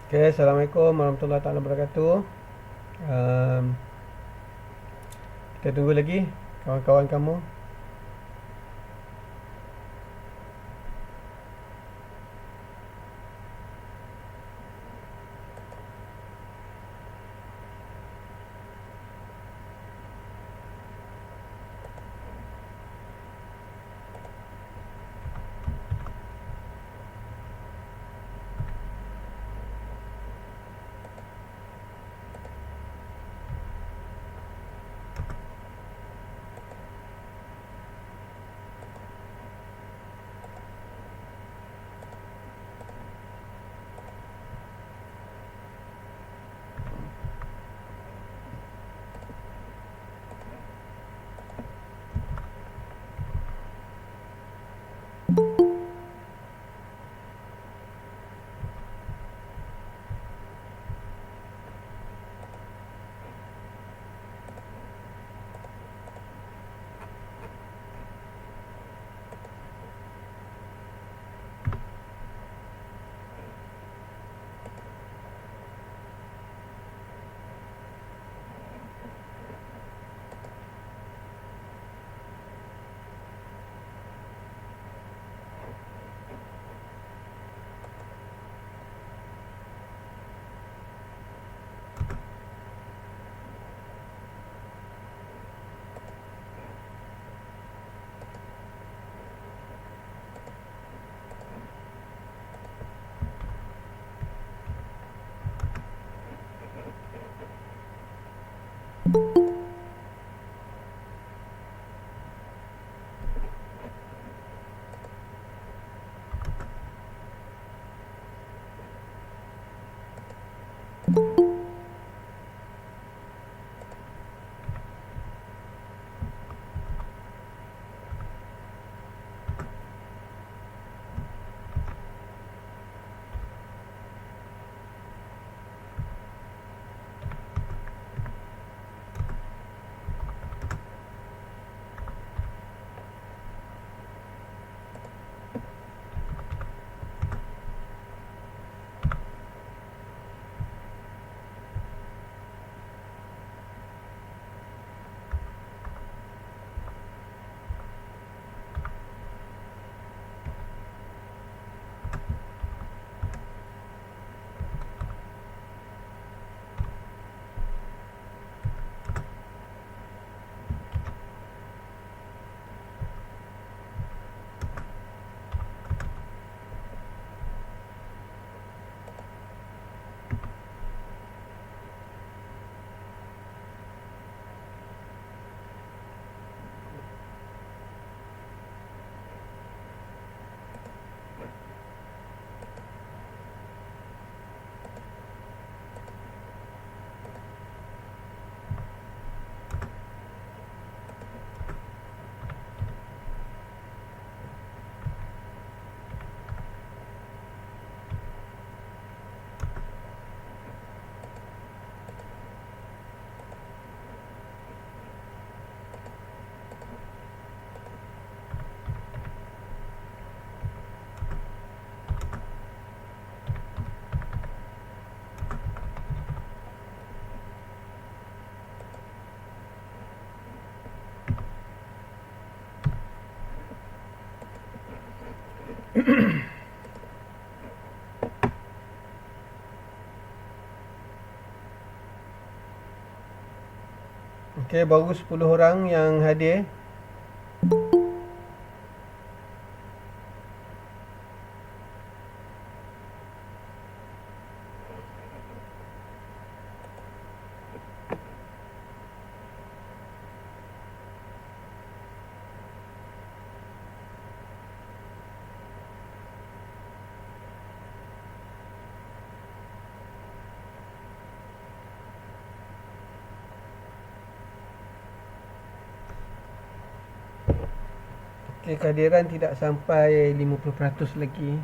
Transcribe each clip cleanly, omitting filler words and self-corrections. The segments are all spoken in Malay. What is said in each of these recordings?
Oke, Assalamualaikum warahmatullahi taala wabarakatuh. Um, kita tunggu lagi kawan-kawan kamu. Okey, baru 10 orang yang hadir. Okey, kehadiran tidak sampai 50% lagi.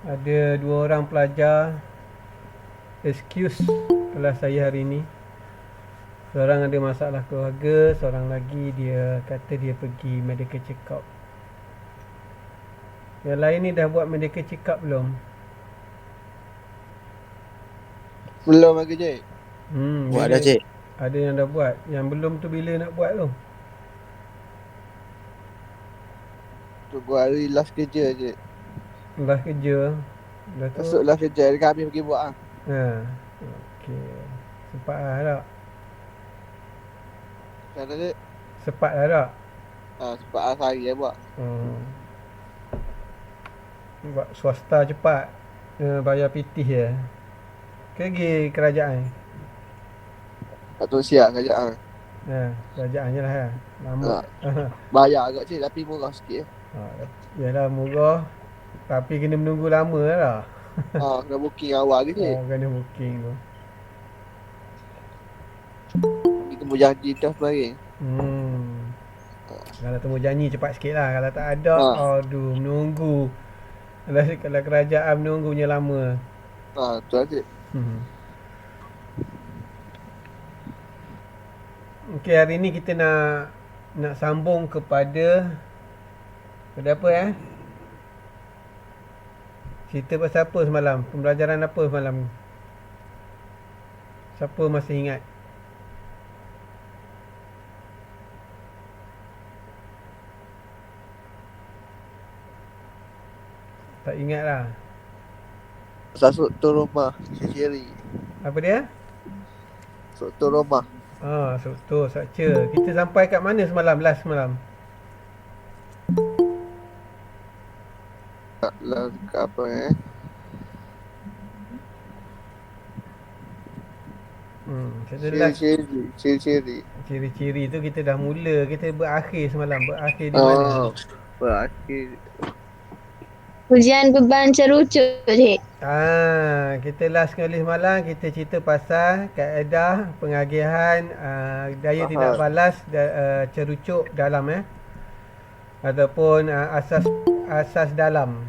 Ada 2 orang pelajar excuse kelas saya hari ini. Seorang ada masalah keluarga, seorang lagi dia kata dia pergi medical check up. Yang lain ni dah buat medical check up belum? Belum lagi, Cik. Buat dah, Cik. Ada yang dah buat. Yang belum tu bila nak buat tu? Tunggu hari last kerja, Cik. Last kerja. Dah tu. Esok last kerja, hari kami pergi buat Ha. Okey. Sempat lah tak? Macam mana, Cik? Sempat lah tak? Sebab hari saya buat. Buat swasta cepat. Bayar PT je. Pergi kerajaan. Tak tahu siap kerajaan. Kerajaan je lah ya. Lama. Bayar agak, Cik, tapi murah sikit. Yalah murah. Tapi kena menunggu lama lah. Kena booking awal ke, Cik. Kena booking tu. Kita temu janji dah semarin. Kalau temu janji cepat sikit lah. Kalau tak ada, aduh menunggu. Kalau kerajaan menunggunya lama. Tu lah, Cik. Okey, hari ni kita nak sambung kepada apa cerita pasal apa semalam? Pembelajaran apa semalam? Siapa masih ingat? Tak ingat lah. Pasal struktur rumah, ciri-ciri. Apa dia? Struktur rumah. Struktur, structure. Kita sampai kat mana semalam? Last semalam? Last kat apa Ciri-ciri. Ciri-ciri tu kita dah mula. Kita berakhir semalam. Berakhir di mana? Berakhir. Ujian beban cerucuk, Cik. Kita last kali semalam kita cerita pasal kaedah pengagihan daya tidak balas cerucuk dalam ataupun asas dalam.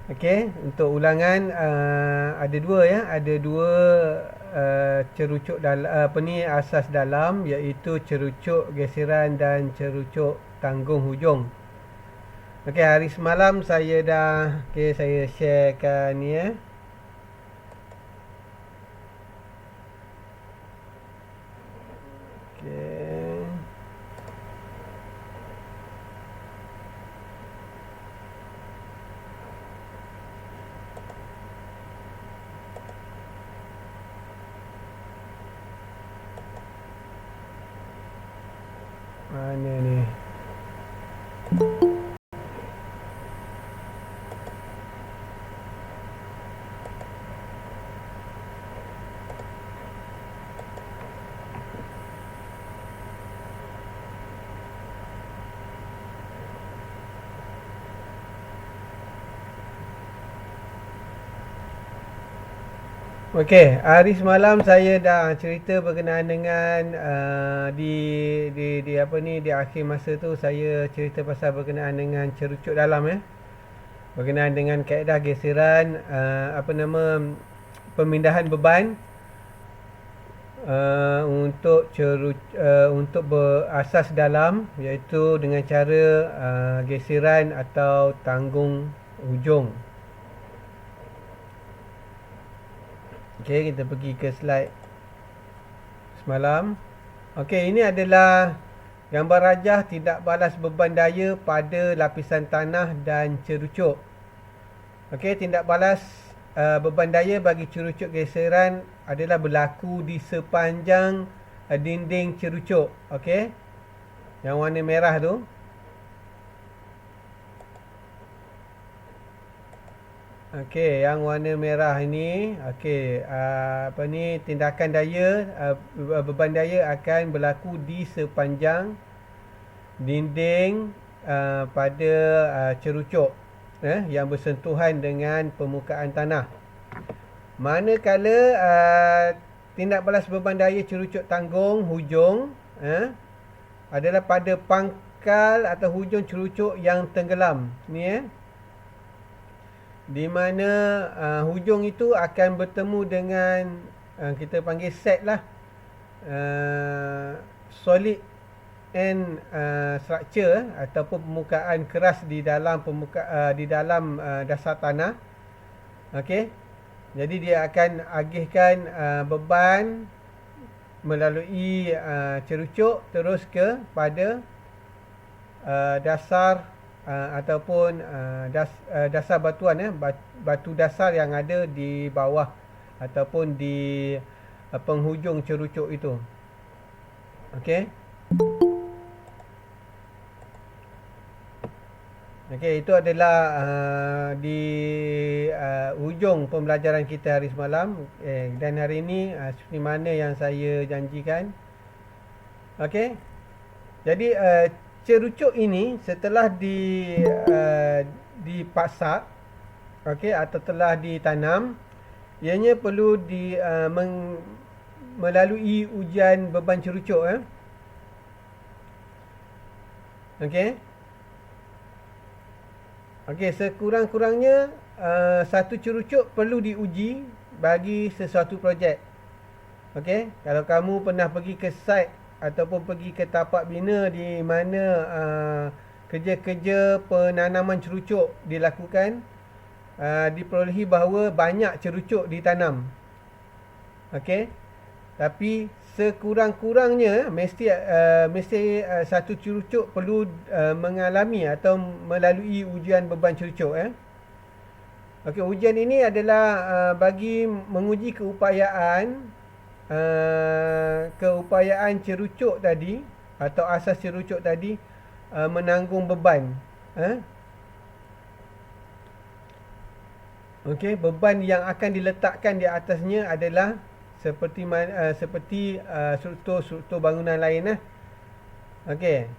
Okey, untuk ulangan ada dua cerucuk dalam asas dalam, iaitu cerucuk geseran dan cerucuk tanggung hujung. Okey, hari semalam saya dah saya sharekan ni Okey. Mana ni? Okey, hari semalam saya dah cerita berkenaan dengan di akhir masa tu saya cerita pasal berkenaan dengan cerucuk dalam berkenaan dengan kaedah geseran pemindahan beban untuk untuk berasas dalam, iaitu dengan cara geseran atau tanggung hujung. Okey, kita pergi ke slide semalam. Okey, ini adalah Gambar rajah tindak balas beban daya pada lapisan tanah dan cerucuk. Okey, tindak balas beban daya bagi cerucuk geseran adalah berlaku di sepanjang dinding cerucuk. Okey, yang warna merah tu. Okey, yang warna merah ini, okey, tindakan daya, beban daya akan berlaku di sepanjang dinding pada cerucuk yang bersentuhan dengan permukaan tanah. Manakala tindak balas beban daya cerucuk tanggung hujung adalah pada pangkal atau hujung cerucuk yang tenggelam. Ni di mana hujung itu akan bertemu dengan kita panggil set lah, solid and structure ataupun permukaan keras di dalam dasar tanah. Okey, jadi dia akan agihkan beban melalui cerucuk terus ke pada dasar ataupun dasar batuan, batu dasar yang ada di bawah ataupun di penghujung cerucuk itu. Okey. Okey, itu adalah di hujung pembelajaran kita hari semalam, dan hari ini seperti mana yang saya janjikan. Okey. Jadi cerucuk ini setelah dipasak, okey, atau telah ditanam, ianya perlu melalui ujian beban cerucuk. Okey. Okey, sekurang-kurangnya satu cerucuk perlu diuji bagi sesuatu projek. Okey, kalau kamu pernah pergi ke site ataupun pergi ke tapak bina di mana kerja-kerja penanaman cerucuk dilakukan, diperolehi bahawa banyak cerucuk ditanam. Okey, tapi sekurang-kurangnya mesti satu cerucuk perlu mengalami atau melalui ujian beban cerucuk. Okey, ujian ini adalah bagi menguji keupayaan cerucuk tadi atau asas cerucuk tadi menanggung beban. Okey, beban yang akan diletakkan di atasnya adalah seperti struktur bangunan lain. Okey.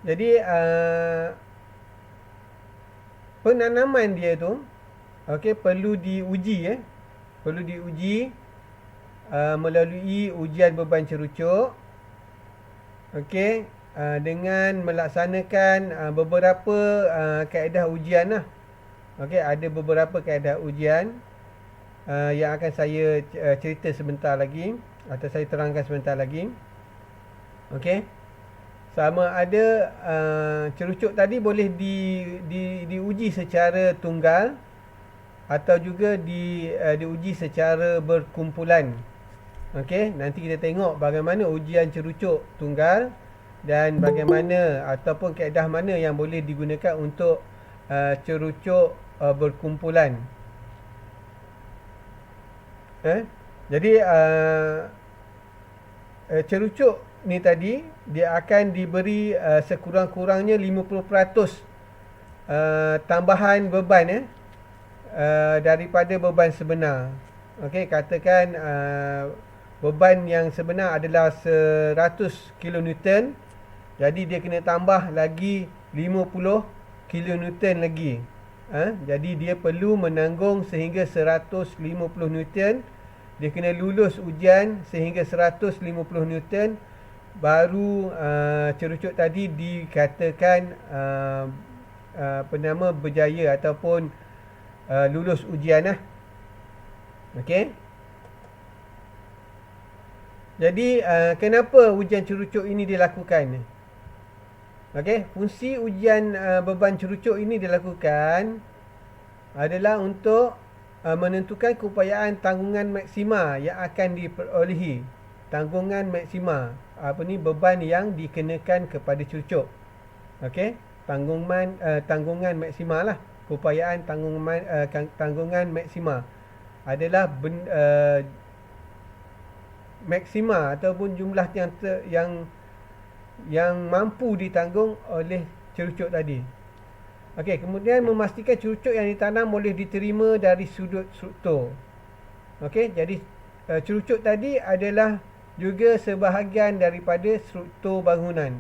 Jadi penanaman dia tu, okey, perlu diuji. Perlu diuji melalui ujian beban cerucuk. Okey, dengan melaksanakan beberapa kaedah ujian lah. Okey, ada beberapa kaedah ujian yang akan saya cerita sebentar lagi atau saya terangkan sebentar lagi. Okey, sama ada cerucuk tadi boleh diuji secara tunggal atau juga diuji secara berkumpulan. Okey, nanti kita tengok bagaimana ujian cerucuk tunggal dan bagaimana ataupun kaedah mana yang boleh digunakan untuk cerucuk berkumpulan. Jadi cerucuk ni tadi dia akan diberi sekurang-kurangnya 50% tambahan beban daripada beban sebenar. Okey, katakan beban yang sebenar adalah 100 kN. Jadi dia kena tambah lagi 50 kN lagi. Jadi dia perlu menanggung sehingga 150 Newton. Dia kena lulus ujian sehingga 150 Newton, baru cerucuk tadi dikatakan berjaya ataupun lulus ujian. Okey. Jadi kenapa ujian cerucuk ini dilakukan? Okey, fungsi ujian beban cerucuk ini dilakukan adalah untuk menentukan keupayaan tanggungan maksima yang akan diperolehi. Tanggungan maksima. beban yang dikenakan kepada cerucuk. Okey, tanggungan maksima lah. Keupayaan tanggungan maksima adalah maksima ataupun jumlah yang mampu ditanggung oleh cerucuk tadi. Okey, kemudian memastikan cerucuk yang ditanam boleh diterima dari sudut struktur. Okey, jadi cerucuk tadi adalah juga sebahagian daripada struktur bangunan.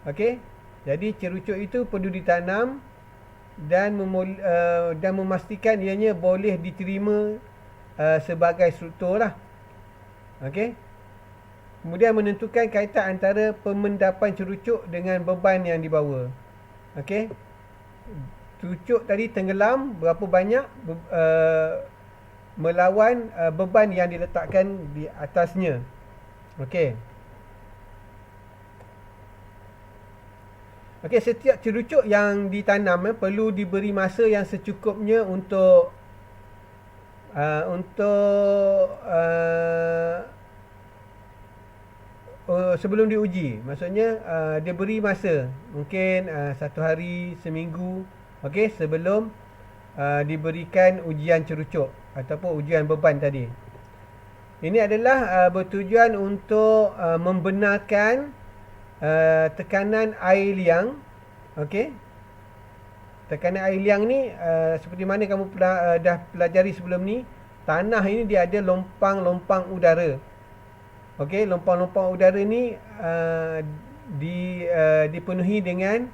Okey, jadi cerucuk itu perlu ditanam dan memastikan ianya boleh diterima sebagai struktur lah. Okey. Kemudian menentukan kaitan antara pemendapan cerucuk dengan beban yang dibawa. Okey. Cerucuk tadi tenggelam berapa banyak melawan beban yang diletakkan di atasnya. Okey. Okey, setiap cerucuk yang ditanam perlu diberi masa yang secukupnya untuk sebelum diuji. Maksudnya dia beri masa mungkin 1 hari, seminggu, okey, sebelum diberikan ujian cerucuk ataupun ujian beban tadi. Ini adalah bertujuan untuk membenarkan tekanan air liang. Okey. Tekanan air liang ni seperti mana kamu dah pelajari sebelum ni, tanah ini dia ada lompang-lompang udara. Okey, lompang-lompang udara ni dipenuhi dengan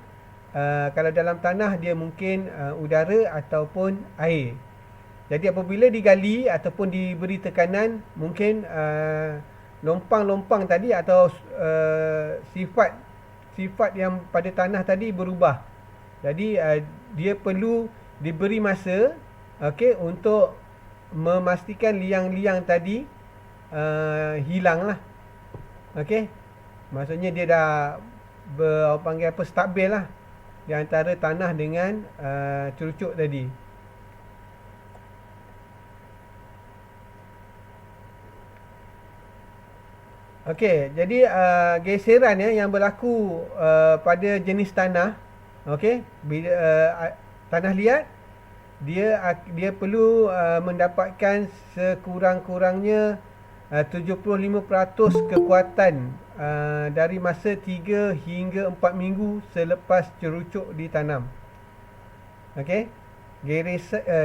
kalau dalam tanah dia mungkin udara ataupun air. Jadi apabila digali ataupun diberi tekanan, mungkin lompang-lompang tadi atau sifat yang pada tanah tadi berubah. Jadi dia perlu diberi masa, okey, untuk memastikan liang-liang tadi hilang lah. Okey, maksudnya dia dah stabil lah di antara tanah dengan cerucuk tadi. Okey, jadi geseran yang berlaku pada jenis tanah, okey, bila tanah liat, dia perlu mendapatkan sekurang-kurangnya 75% kekuatan dari masa 3 hingga 4 minggu selepas cerucuk ditanam. Okey,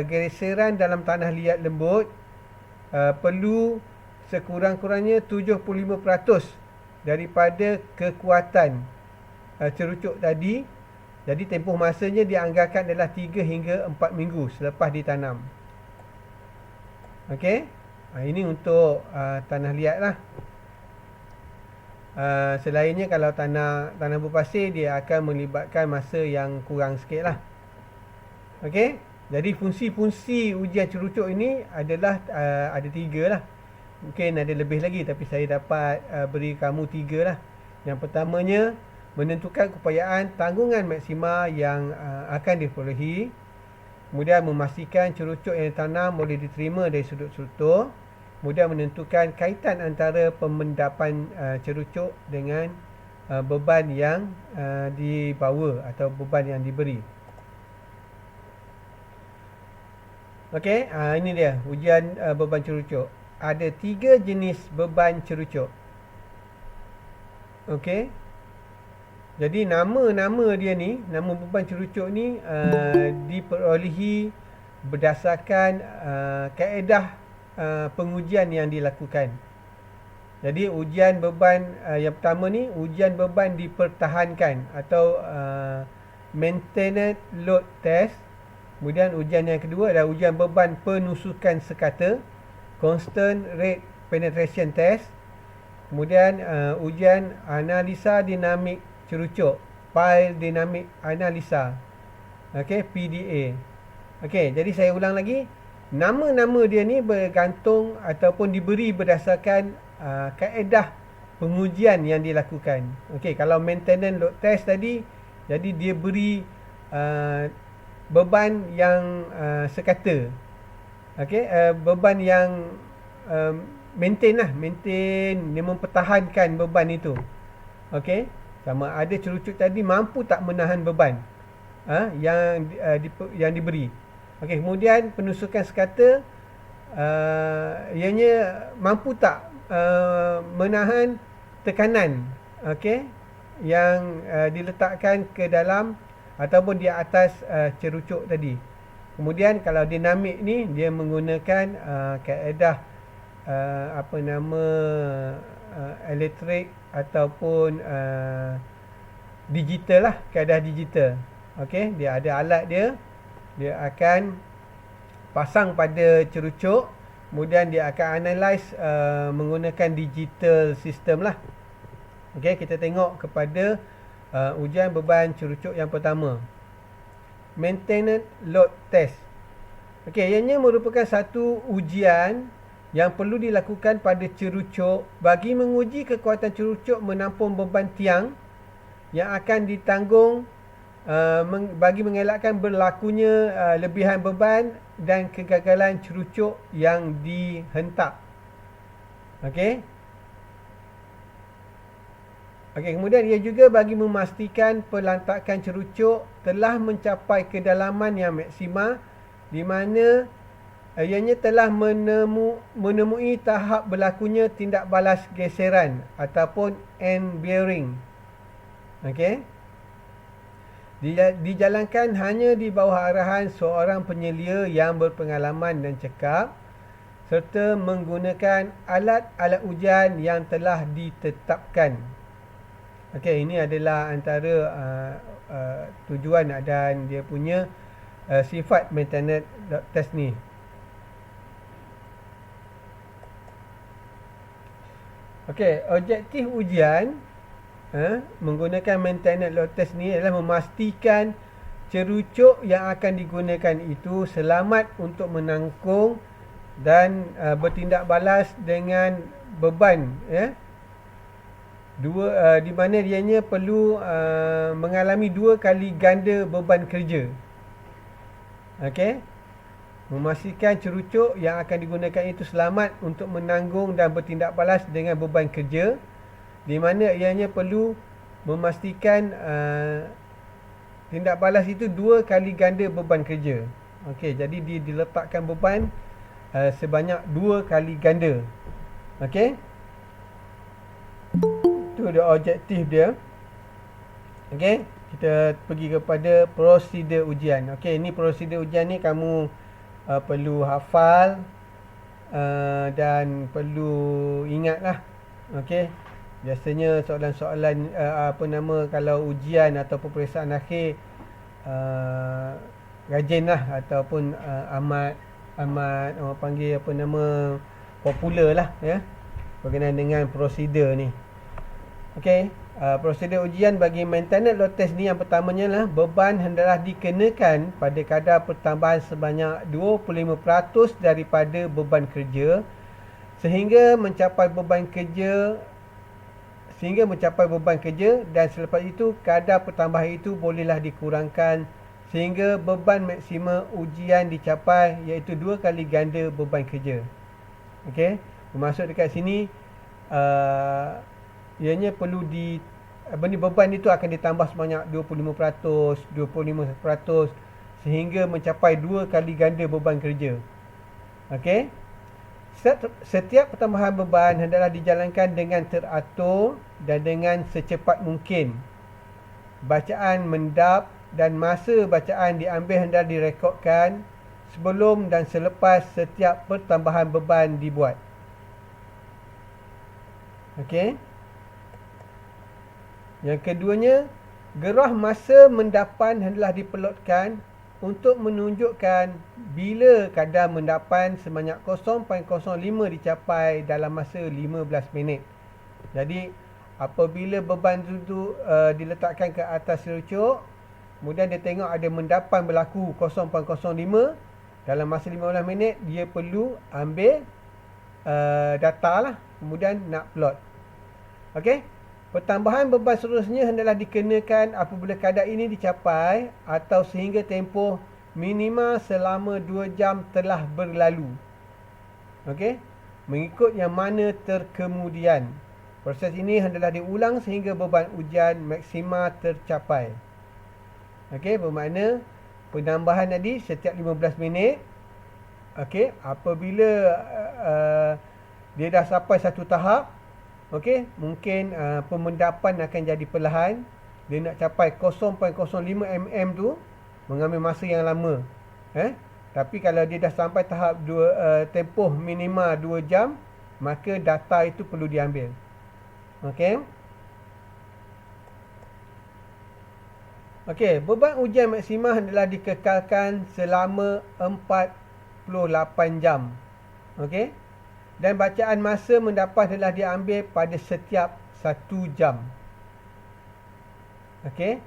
geseran dalam tanah liat lembut perlu sekurang-kurangnya 75% daripada kekuatan cerucuk tadi. Jadi tempoh masanya dianggarkan adalah 3 hingga 4 minggu selepas ditanam. Okey, ini untuk tanah liat lah. Selainnya kalau tanah berpasir, dia akan melibatkan masa yang kurang sikit lah. Okey, jadi fungsi-fungsi ujian cerucuk ini adalah ada 3 lah. Mungkin ada lebih lagi, tapi saya dapat beri kamu 3 lah. Yang pertamanya, menentukan keupayaan tanggungan maksima yang akan diperolehi. Kemudian memastikan cerucuk yang ditanam boleh diterima dari sudut struktur. Kemudian menentukan kaitan antara pemendapan cerucuk dengan beban yang dibawa atau beban yang diberi. Okey, ini dia ujian beban cerucuk. Ada 3 jenis beban cerucuk. Okey. Jadi nama dia ni, nama beban cerucuk ni diperolehi berdasarkan kaedah pengujian yang dilakukan. Jadi ujian beban yang pertama ni, ujian beban dipertahankan atau maintenance load test. Kemudian ujian yang kedua adalah ujian beban penusukan sekata, constant rate penetration test. Kemudian ujian analisa dinamik cerucuk, pile dynamic analysis. Okey, PDA. Okey, jadi saya ulang lagi. Nama-nama dia ni bergantung ataupun diberi berdasarkan kaedah pengujian yang dilakukan. Okey, kalau maintenance load test tadi, jadi dia beri beban yang sekata. Okey, beban yang maintain dia mempertahankan beban itu. Okey, sama ada cerucuk tadi mampu tak menahan beban yang diberi. Okey, kemudian penusukan sekata, ianya mampu tak menahan tekanan, okey, yang diletakkan ke dalam ataupun di atas cerucuk tadi. Kemudian kalau dinamik ni dia menggunakan kaedah elektrik ataupun digital lah, kaedah digital. Okey, dia ada alat dia akan pasang pada cerucuk, kemudian dia akan analyse menggunakan digital system lah. Okey, kita tengok kepada ujian beban cerucuk yang pertama, maintenance load test. Okey, ianya merupakan satu ujian yang perlu dilakukan pada cerucuk bagi menguji kekuatan cerucuk menampung beban tiang yang akan ditanggung, bagi mengelakkan berlakunya lebihan beban dan kegagalan cerucuk yang dihentak. Okey. Okey, kemudian ia juga bagi memastikan pelantakan cerucuk telah mencapai kedalaman yang maksima, di mana ianya telah menemui tahap berlakunya tindak balas geseran ataupun end bearing. Okey. Dijalankan hanya di bawah arahan seorang penyelia yang berpengalaman dan cekap, serta menggunakan alat-alat ujian yang telah ditetapkan. Okey, ini adalah antara tujuan dan dia punya sifat maintenance test ni. Okey, objektif ujian menggunakan maintenance load test ni adalah memastikan cerucuk yang akan digunakan itu selamat untuk menangkung dan bertindak balas dengan beban, di mana dianya perlu mengalami 2 kali ganda beban kerja. Okey, memastikan cerucuk yang akan digunakan itu selamat untuk menanggung dan bertindak balas dengan beban kerja, di mana ianya perlu memastikan tindak balas itu 2 kali ganda beban kerja. Okey, jadi diletakkan beban sebanyak 2 kali ganda. Okey, itu dia objektif dia. Okey, kita pergi kepada prosedur ujian. Okey, ini prosedur ujian ni kamu perlu hafal dan perlu ingatlah. Okey, biasanya soalan-soalan kalau ujian ataupun peperiksaan akhir rajin lah ataupun amat orang panggil popular lah berkenaan dengan prosedur ni. Okey, prosedur ujian bagi maintenance load test ni yang pertamanya lah, beban hendaklah dikenakan pada kadar pertambahan sebanyak 25% daripada beban kerja sehingga mencapai beban kerja, dan selepas itu kadar pertambahan itu bolehlah dikurangkan sehingga beban maksima ujian dicapai, iaitu 2 kali ganda beban kerja. Okey, bermaksud dekat sini ianya perlu beban itu akan ditambah sebanyak 25% sehingga mencapai 2 kali ganda beban kerja. Okey, setiap pertambahan beban hendaklah dijalankan dengan teratur dan dengan secepat mungkin. Bacaan mendap dan masa bacaan diambil hendak direkodkan sebelum dan selepas setiap pertambahan beban dibuat. Okey. Yang keduanya, gerah masa mendapan hendaklah diperlotkan untuk menunjukkan bila kadar mendapan sebanyak 0.05 dicapai dalam masa 15 minit. Jadi, apabila beban itu diletakkan ke atas cerucuk, kemudian dia tengok ada mendapan berlaku 0.05 dalam masa 15 minit, dia perlu ambil data lah, kemudian nak plot. Okey. Pertambahan beban seterusnya hendaklah dikenakan apabila kadar ini dicapai atau sehingga tempoh minimal selama 2 jam telah berlalu. Okey. mengikut yang mana terkemudian. Proses ini hendaklah diulang sehingga beban ujian maksima tercapai. Okey, bermakna penambahan tadi setiap 15 minit. Okey, apabila dia dah sampai satu tahap, okey, mungkin pemendapan akan jadi perlahan. Dia nak capai 0.05 mm tu mengambil masa yang lama. Tapi kalau dia dah sampai tahap tempoh minima 2 jam, maka data itu perlu diambil. Okey. Okey, beban ujian maksima adalah dikekalkan selama 48 jam. Okey. Dan bacaan masa mendapat adalah diambil pada setiap 1 jam. Okey.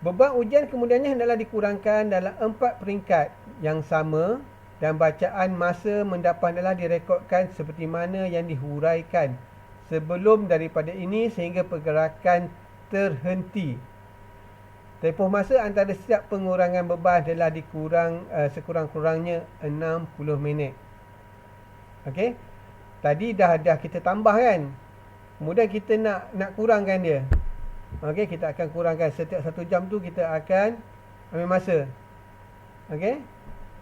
Beban ujian kemudiannya hendaklah dikurangkan dalam 4 peringkat yang sama dan bacaan masa mendapat adalah direkodkan seperti mana yang dihuraikan sebelum daripada ini sehingga pergerakan terhenti. Tempoh masa antara setiap pengurangan beban adalah dikurang sekurang-kurangnya 60 minit. Okey. Tadi dah kita tambah kan. Kemudian kita nak kurangkan dia. Okey, kita akan kurangkan setiap 1 jam tu kita akan ambil masa. Okey.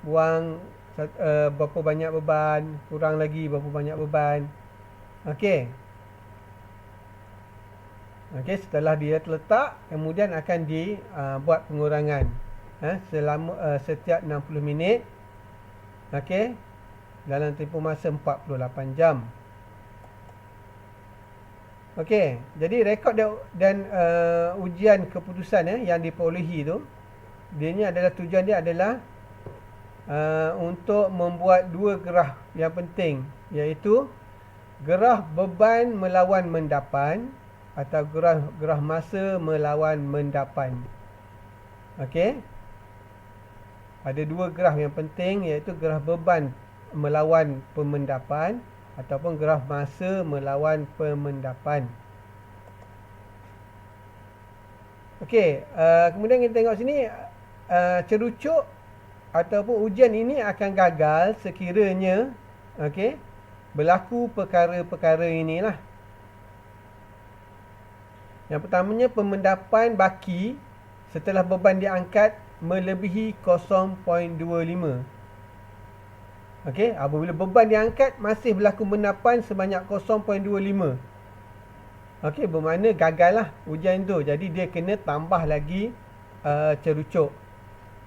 Buang berapa banyak beban, kurang lagi berapa banyak beban. Okey. Okey, setelah dia terletak, kemudian akan dibuat pengurangan selama setiap 60 minit. Okey. Dalam tempoh masa 48 jam. Okey, jadi rekod dan ujian keputusan yang diperolehi tu, dia ni adalah tujuan dia adalah untuk membuat 2 gerah yang penting, iaitu gerah beban melawan mendapan atau gerah masa melawan mendapan. Okey. Ada 2 gerah yang penting, iaitu gerah beban melawan pemendapan ataupun gerah masa melawan pemendapan. Okey, kemudian kita tengok sini cerucuk ataupun ujian ini akan gagal sekiranya berlaku perkara-perkara inilah. Yang pertamanya, pemendapan baki setelah beban diangkat melebihi 0.25. Okey, apabila beban diangkat masih berlaku pendapan sebanyak 0.25. Okey, bermakna gagal lah ujian tu. Jadi dia kena tambah lagi cerucuk.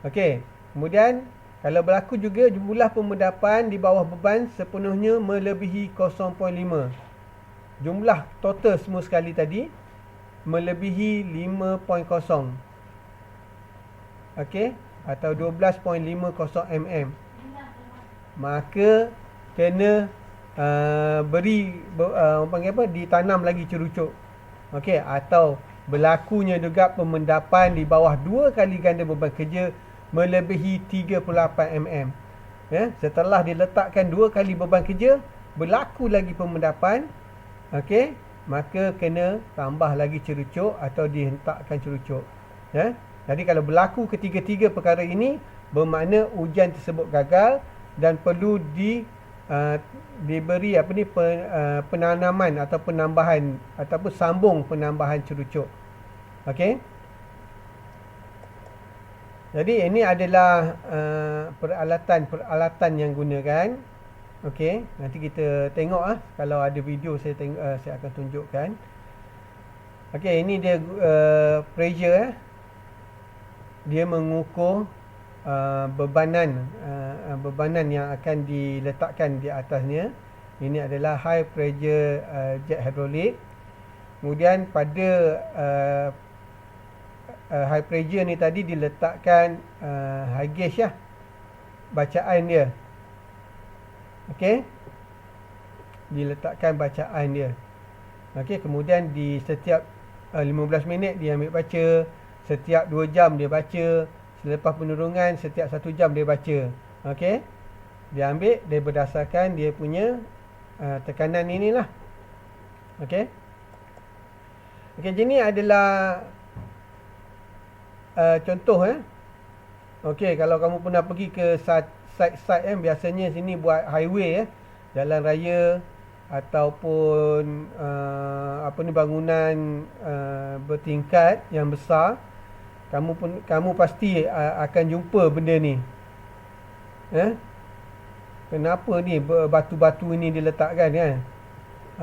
Okey, kemudian kalau berlaku juga jumlah pemendapan di bawah beban sepenuhnya melebihi 0.5. Jumlah total semua sekali tadi melebihi 5.0. Okey, atau 12.50 mm. Maka kena ditanam lagi cerucuk. Okey, atau berlakunya juga pemendapan di bawah 2 kali ganda beban kerja melebihi 38 mm. Setelah diletakkan 2 kali beban kerja, berlaku lagi pemendapan. Okey, maka kena tambah lagi cerucuk atau dihentakkan cerucuk. Jadi kalau berlaku ketiga-tiga perkara ini, bermakna ujian tersebut gagal dan perlu diberi penanaman atau penambahan ataupun sambung penambahan cerucuk. Okey. Jadi ini adalah peralatan yang gunakan. Okey, nanti kita tengok kalau ada video saya akan tunjukkan. Okey, ini dia pressure dia mengukur bebanan yang akan diletakkan di atasnya. Ini adalah high pressure jet hydraulic. Kemudian pada high pressure ni tadi diletakkan high gauge bacaan dia. Okey, diletakkan bacaan dia. Okey, kemudian di setiap 15 minit dia ambil baca, setiap 2 jam dia baca, selepas penurungan setiap 1 jam dia baca. Okey, dia ambil dia berdasarkan dia punya tekanan inilah. Okey. Okey, ini adalah contoh Okey, kalau kamu pernah pergi ke site biasanya sini buat highway jalan raya ataupun bangunan bertingkat yang besar, kamu pasti akan jumpa benda ni. Kenapa ni batu-batu ini diletakkan kan?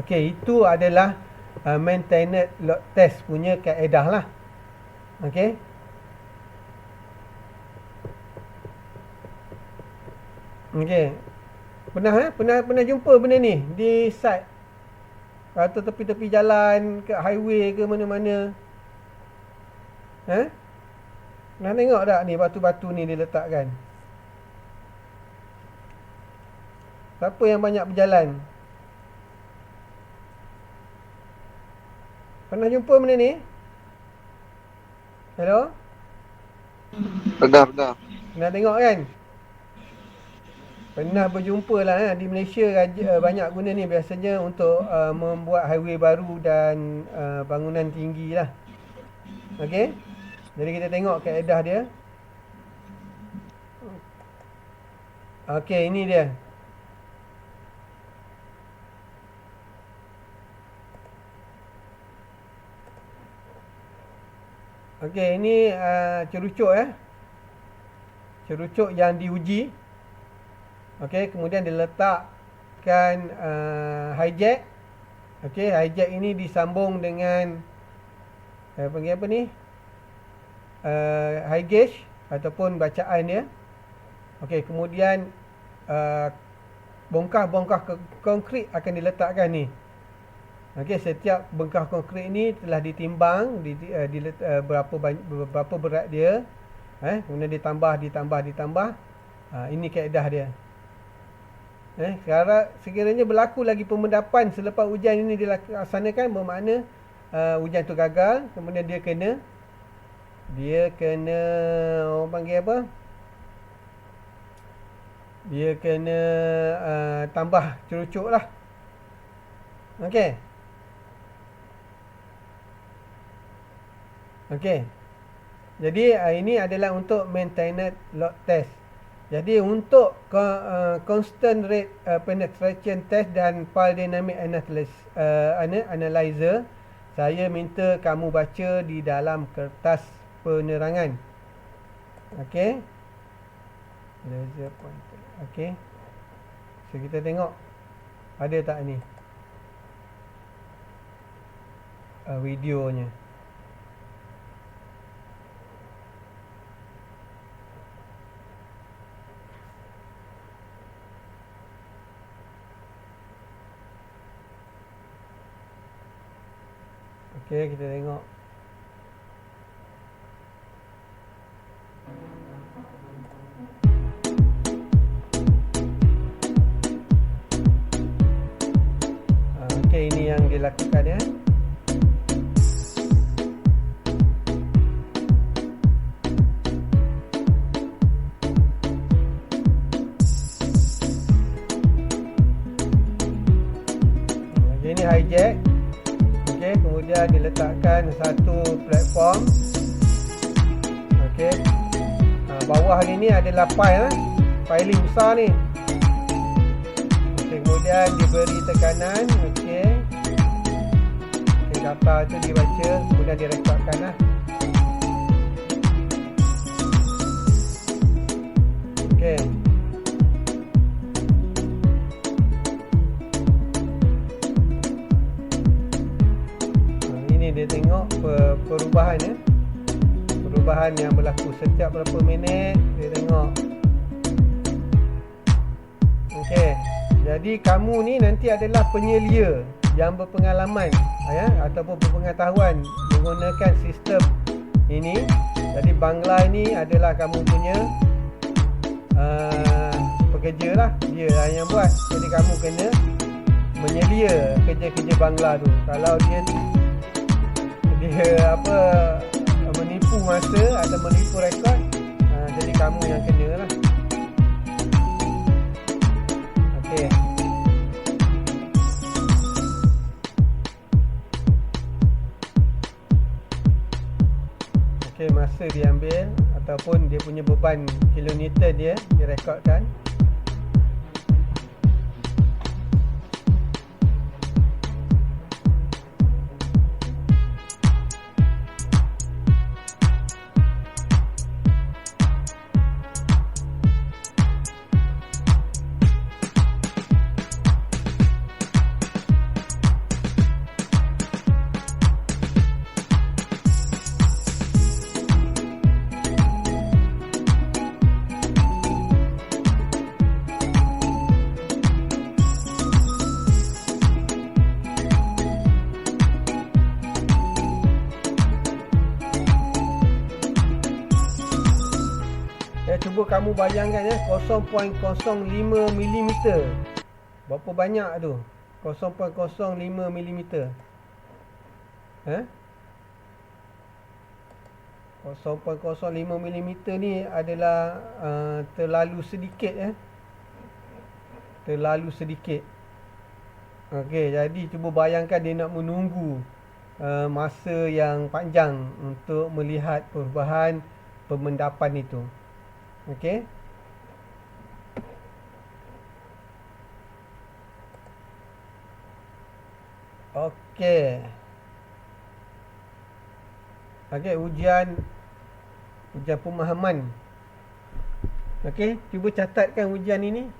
Okey, itu adalah maintenance load test punya kaedah lah. Okey. Okey. Pernah jumpa benda ni di site atau tepi-tepi jalan, ke highway ke mana-mana? Pernah tengok tak ni batu-batu ni diletakkan? Siapa yang banyak berjalan? Pernah jumpa benda ni? Hello? Pernah. Pernah tengok kan? Pernah berjumpa lah di Malaysia banyak guna ni biasanya untuk membuat highway baru dan bangunan tinggi lah. Okey? Jadi kita tengok kaedah dia. Okey, ini dia. Okey, ini cerucuk cerucuk yang diuji. Okey, kemudian diletakkan hijack. Okey, hijack ini disambung dengan panggil apa ni? High gauge ataupun bacaan dia. Okey, kemudian bongkah-bongkah konkrit akan diletakkan ni. Okey, setiap bongkah konkrit ini telah ditimbang berapa berat dia. Kemudian ditambah. Ini kaedah dia. Sekarang sekiranya berlaku lagi pemendapan selepas ujian ini dilaksanakan, bermakna ujian tu gagal, kemudian dia kena orang panggil apa? Dia kena tambah cerucuk lah. Okey. Jadi ini adalah untuk maintenance load test. Jadi untuk constant rate penetration test dan file dynamic analyzer, saya minta kamu baca di dalam kertas penerangan. Okey. Laser pointer. Okey. So kita tengok ada tak ni videonya. Okey, kita tengok. Okey, ini yang dilakukan ya. Okey, ini hijack. Okey, kemudian diletakkan satu platform. Okey. Bawah ni adalah file filing besar ni. Okey, kemudian diberi tekanan. Okey. Data tu dibaca, kemudian direkodkan lah. Okey. Dia tengok perubahan ya. Perubahan yang berlaku setiap berapa minit dia tengok. Okey. Jadi kamu ni nanti adalah penyelia yang berpengalaman ya, ataupun berpengetahuan menggunakan sistem ini. Jadi Bangla ini adalah kamu punya pekerja lah. Dia lah yang buat. Jadi kamu kena menyelia kerja-kerja Bangla tu. Kalau dia menipu masa atau menipu rekod, jadi kamu yang kena lah. Okey. Okey, masa diambil ataupun dia punya beban kilonewton dia direkodkan. cuba kamu bayangkan 0.05 mm. Berapa banyak tu? 0.05 mm. 0.05 mm ni adalah terlalu sedikit terlalu sedikit. Okey, jadi cuba bayangkan dia nak menunggu masa yang panjang untuk melihat perubahan pemendapan itu. Okey. Okey. Okey, ujian pemahaman. Okey, cuba catatkan ujian ini.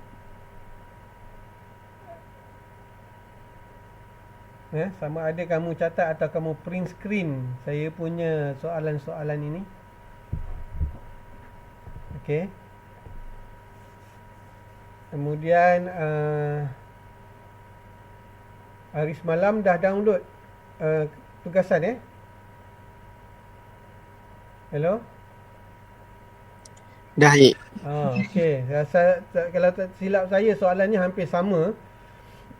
Sama ada kamu catat atau kamu print screen saya punya soalan-soalan ini. Okey. Kemudian hari semalam dah download tugasan Hello? Dah, Cik. Okey. Kalau tak silap saya soalannya hampir sama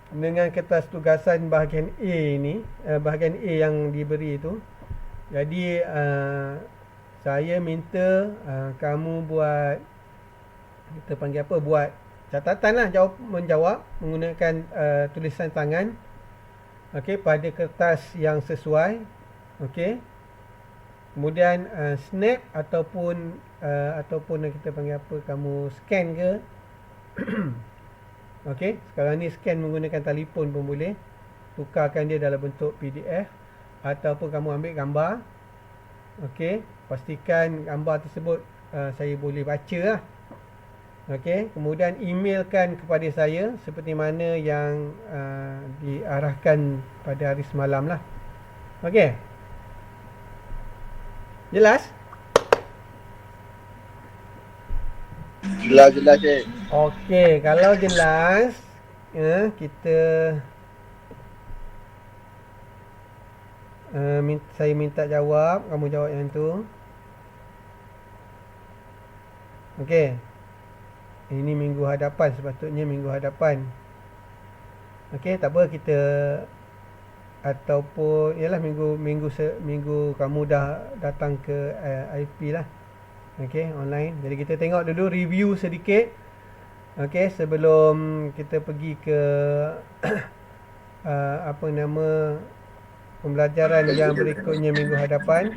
dengan kertas tugasan bahagian A ni, bahagian A yang diberi itu. Jadi saya minta kamu buat, kita panggil apa, buat catatan lah, menjawab menggunakan tulisan tangan. Okey, pada kertas yang sesuai. Okey. Kemudian snap ataupun kita panggil apa, kamu scan ke. Okey, sekarang ni scan menggunakan telefon pun boleh. Tukarkan dia dalam bentuk PDF ataupun kamu ambil gambar. Okey, pastikan gambar tersebut saya boleh baca lah. Okey, kemudian emailkan kepada saya seperti mana yang diarahkan pada hari semalam lah. Okey. Jelas? Jelas, Cik. Okey, kalau jelas, kita saya minta jawab, kamu jawab yang tu. Okey. Ini minggu hadapan, sepatutnya minggu hadapan. Okey, tak apa, kita ataupun ialah minggu kamu dah datang ke IP lah. Okey, online. Jadi kita tengok dulu review sedikit. Okey, sebelum kita pergi ke apa nama pembelajaran yang berikutnya minggu hadapan.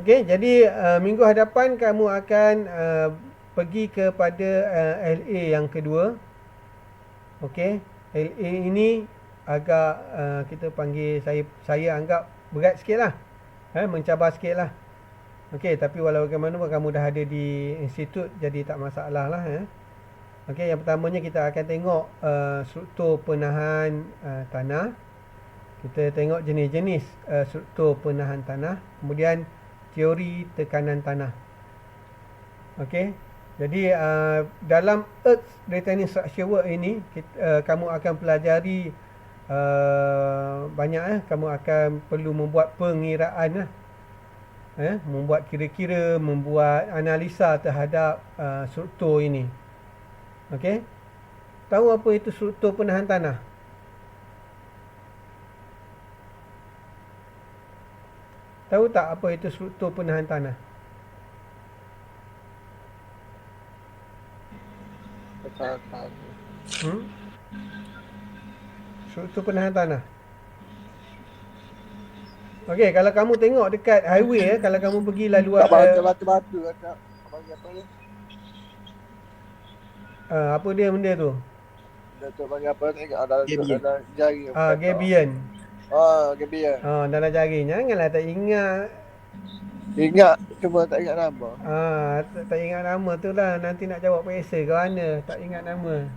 Okey, jadi minggu hadapan kamu akan pergi kepada LA yang kedua. Okey, LA ini agak kita panggil, saya anggap berat sikit lah. Mencabar sikit lah. Okey, tapi walau bagaimanapun kamu dah ada di institut, jadi tak masalah lah. Okey, yang pertamanya kita akan tengok struktur penahan tanah. Kita tengok jenis-jenis struktur penahan tanah. Kemudian teori tekanan tanah. Okey, jadi dalam Earth Retaining Structure Work ini kamu akan pelajari banyak. Kamu akan perlu membuat pengiraan lah. Membuat kira-kira, membuat analisa terhadap struktur ini. Okey, tahu apa itu struktur penahan tanah? Tahu tak apa itu struktur penahan tanah? Struktur penahan tanah. Okey, kalau kamu tengok dekat highway, kalau kamu pergi laluan Batu-batu kat apa ni? apa dia benda tu? Datuk panggil apa ni? Ada jari. Gabion. Gabion. Dalam jari. Janganlah tak ingat. Ingat, cuma tak ingat nama. Tak ingat nama tu lah. Nanti nak jawab PSA ke mana. Tak ingat nama.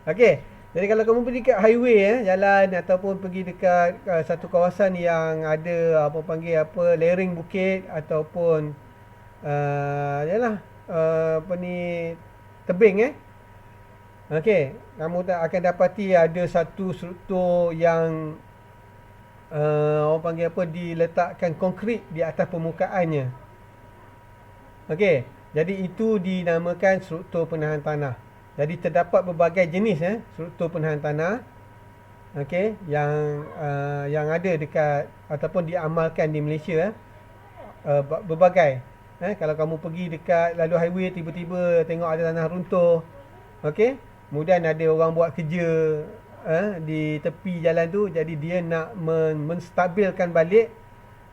Okey. Jadi kalau kamu pergi dekat highway, jalan ataupun pergi dekat satu kawasan yang ada lereng bukit ataupun tebing Okey, kamu tak akan dapati ada satu struktur yang orang panggil apa, diletakkan konkrit di atas permukaannya. Okey, jadi itu dinamakan struktur penahan tanah. Jadi terdapat berbagai jenis struktur penahan tanah. Okey, yang ada dekat ataupun diamalkan di Malaysia. Berbagai. Kalau kamu pergi dekat lalu highway, tiba-tiba tengok ada tanah runtuh. Okey, kemudian ada orang buat kerja di tepi jalan tu, jadi dia nak menstabilkan balik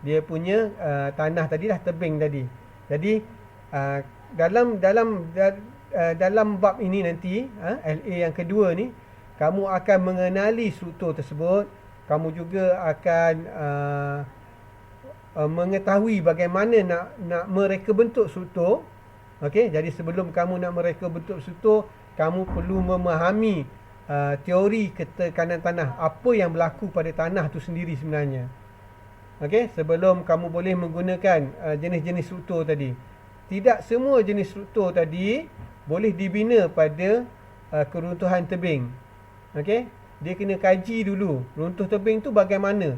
dia punya tanah tadi lah, tebing tadi. Jadi dalam bab ini nanti, LA yang kedua ni, kamu akan mengenali struktur tersebut. Kamu juga akan mengetahui bagaimana nak mereka bentuk struktur. Okey, jadi sebelum kamu nak mereka bentuk struktur, kamu perlu memahami teori ketekanan tanah, apa yang berlaku pada tanah tu sendiri sebenarnya. Okey, sebelum kamu boleh menggunakan jenis-jenis struktur tadi. Tidak semua jenis struktur tadi boleh dibina pada keruntuhan tebing. Okey, dia kena kaji dulu runtuh tebing tu bagaimana,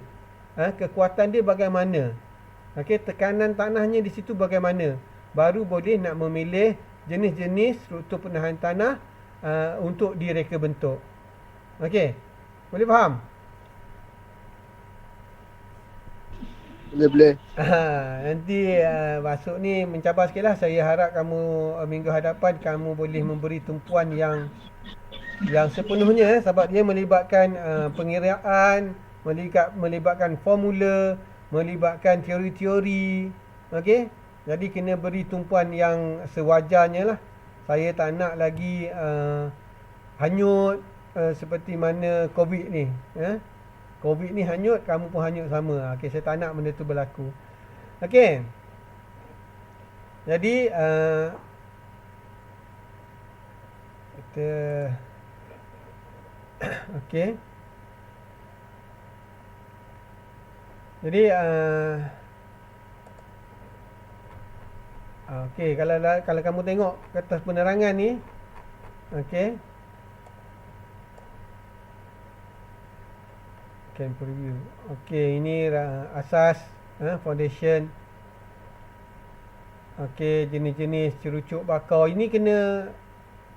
kekuatan dia bagaimana, okey, tekanan tanahnya di situ bagaimana, baru boleh nak memilih jenis-jenis struktur penahan tanah untuk direka bentuk. Okey, boleh faham? Boleh. Nanti masuk ni mencabar sikit lah. Saya harap kamu minggu hadapan kamu boleh memberi tumpuan yang sepenuhnya, sebab dia melibatkan pengiraan, melibatkan formula, melibatkan teori-teori. Okey, jadi kena beri tumpuan yang sewajarnya lah. Saya tak nak lagi hanyut seperti mana COVID ni. COVID ni hanyut, kamu pun hanyut sama. Okey, saya tak nak benda tu berlaku. Okey, jadi kita okey, jadi okey, kalau kamu tengok kertas penerangan ni, okey, can preview. Okey, ini asas, foundation. Okey, jenis-jenis cerucuk bakar. Ini kena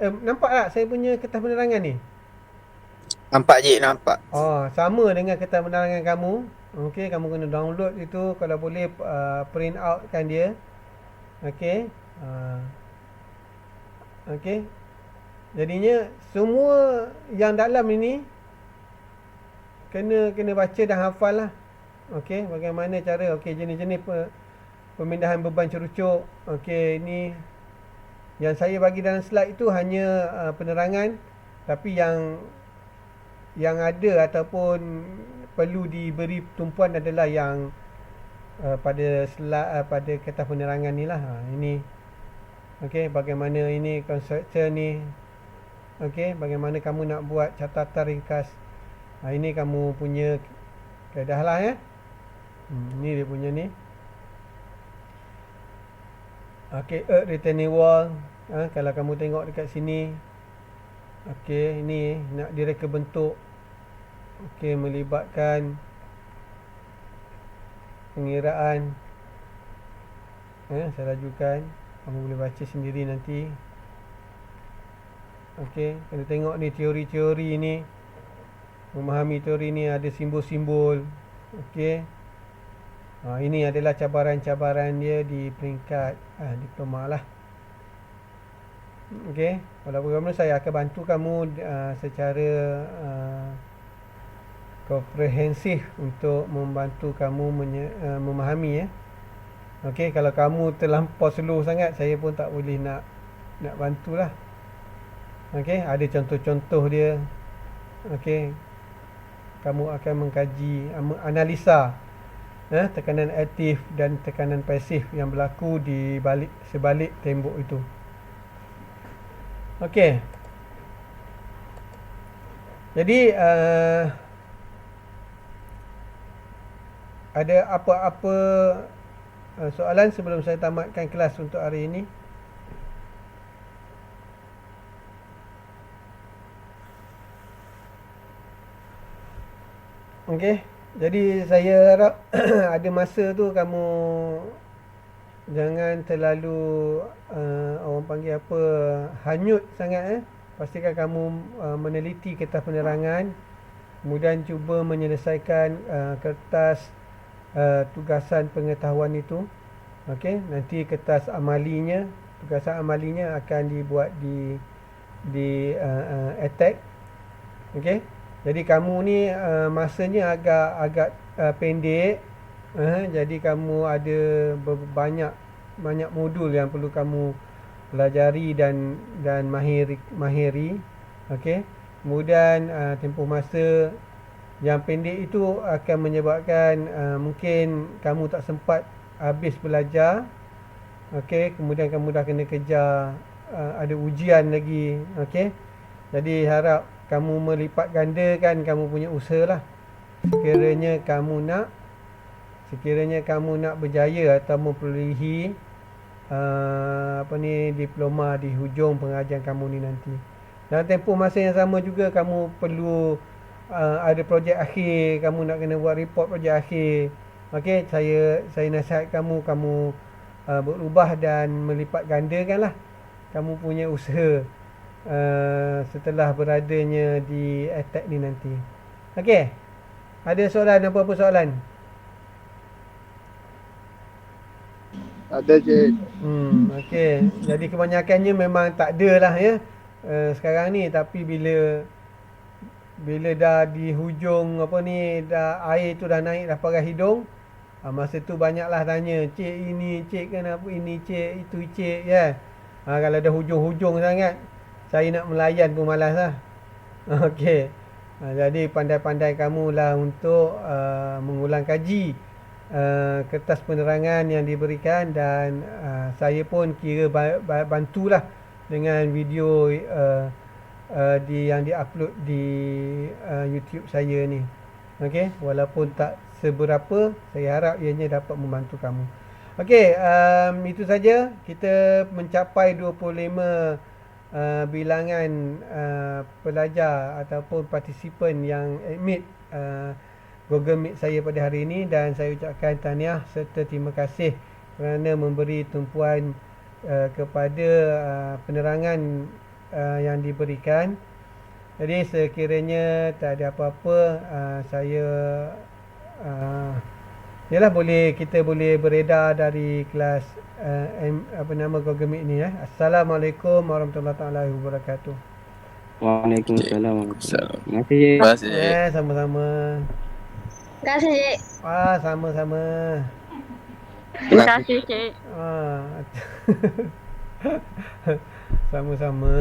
nampak tak saya punya kertas penerangan ni? Nampak je, nampak. Sama dengan kertas penerangan kamu. Okey, kamu kena download itu, kalau boleh print out kan dia. Okey. Okey. Jadinya semua yang dalam ini kena baca dan hafal lah. Okey, bagaimana cara, okey, jenis-jenis pemindahan beban cerucuk. Okey, ini yang saya bagi dalam slide itu hanya penerangan, tapi yang ada ataupun perlu diberi tumpuan adalah yang pada kertas penerangan ni lah. Ini okey, bagaimana ini construction ni. Okey, bagaimana kamu nak buat catatan ringkas. Ini kamu punya kaedah lah ya. Ini dia punya ni. Okey, earth retaining wall. Kalau kamu tengok dekat sini. Okey, ini nak direka bentuk. Okey, melibatkan pengiraan. Saya lajukan. Kamu boleh baca sendiri nanti. Okey, kena tengok ni teori-teori ni. Memahami teori ni, ada simbol-simbol. Okey. Ini adalah cabaran-cabaran dia di peringkat diploma lah. Okey. Walaupun bagaimana, saya akan bantu kamu secara komprehensif untuk membantu kamu memahami ya. Okey, kalau kamu terlampau slow sangat, saya pun tak boleh nak bantulah. Okey, ada contoh-contoh dia. Okey. Kamu akan mengkaji, analisa tekanan aktif dan tekanan pasif yang berlaku di sebalik tembok itu. Okey. Jadi ada apa-apa soalan sebelum saya tamatkan kelas untuk hari ini? Okey. Jadi saya harap ada masa tu kamu jangan terlalu orang panggil apa, hanyut sangat. Pastikan kamu meneliti kertas penerangan, kemudian cuba menyelesaikan kertas tugasan pengetahuan itu. Okey, nanti kertas amalinya, tugasan amalinya akan dibuat di attack. Okey. Jadi kamu ni masanya agak pendek. Jadi kamu ada banyak modul yang perlu kamu pelajari dan mahiri. Okey. Kemudian tempoh masa yang pendek itu akan menyebabkan mungkin kamu tak sempat habis belajar. Okey, kemudian kamu dah kena kejar ada ujian lagi. Okey. Jadi harap kamu melipat gandakan kamu punya usaha lah. Sekiranya kamu nak berjaya atau memperolehi diploma di hujung pengajian kamu ni nanti. Dalam tempoh masa yang sama juga kamu perlu ada projek akhir, kamu nak kena buat report projek akhir. Okey, saya nasihat kamu berubah dan melipat gandakan lah kamu punya usaha setelah beradanya di attack ni nanti. Okey. Ada soalan, apa-apa soalan? Ada je. Okey. Jadi kebanyakannya memang tak ada lah ya. Sekarang ni, tapi bila dah di hujung dah air tu dah naik dah paras hidung, masa tu banyaklah tanya, cik ini, cik kenapa ini, cik itu, cik ya. Kalau dah hujung-hujung sangat, saya nak melayan pun malas lah. Okey. Jadi pandai-pandai kamu lah untuk mengulang kaji kertas penerangan yang diberikan, dan saya pun kira bantulah dengan video yang di-upload di YouTube saya ni. Okey, walaupun tak seberapa, saya harap ianya dapat membantu kamu. Okey, itu saja. Kita mencapai 25 bilangan pelajar ataupun partisipan yang admit Google Meet saya pada hari ini, dan saya ucapkan tahniah serta terima kasih kerana memberi tumpuan kepada penerangan yang diberikan. Jadi sekiranya tak ada apa-apa, saya kita boleh beredar dari kelas Google Meet ni. Assalamualaikum warahmatullahi wabarakatuh. Waalaikumsalam warahmatullahi wabarakatuh. Terima kasih. Sama-sama. Terima kasih, Cik. Sama-sama. Terima kasih, Cik. Sama-sama.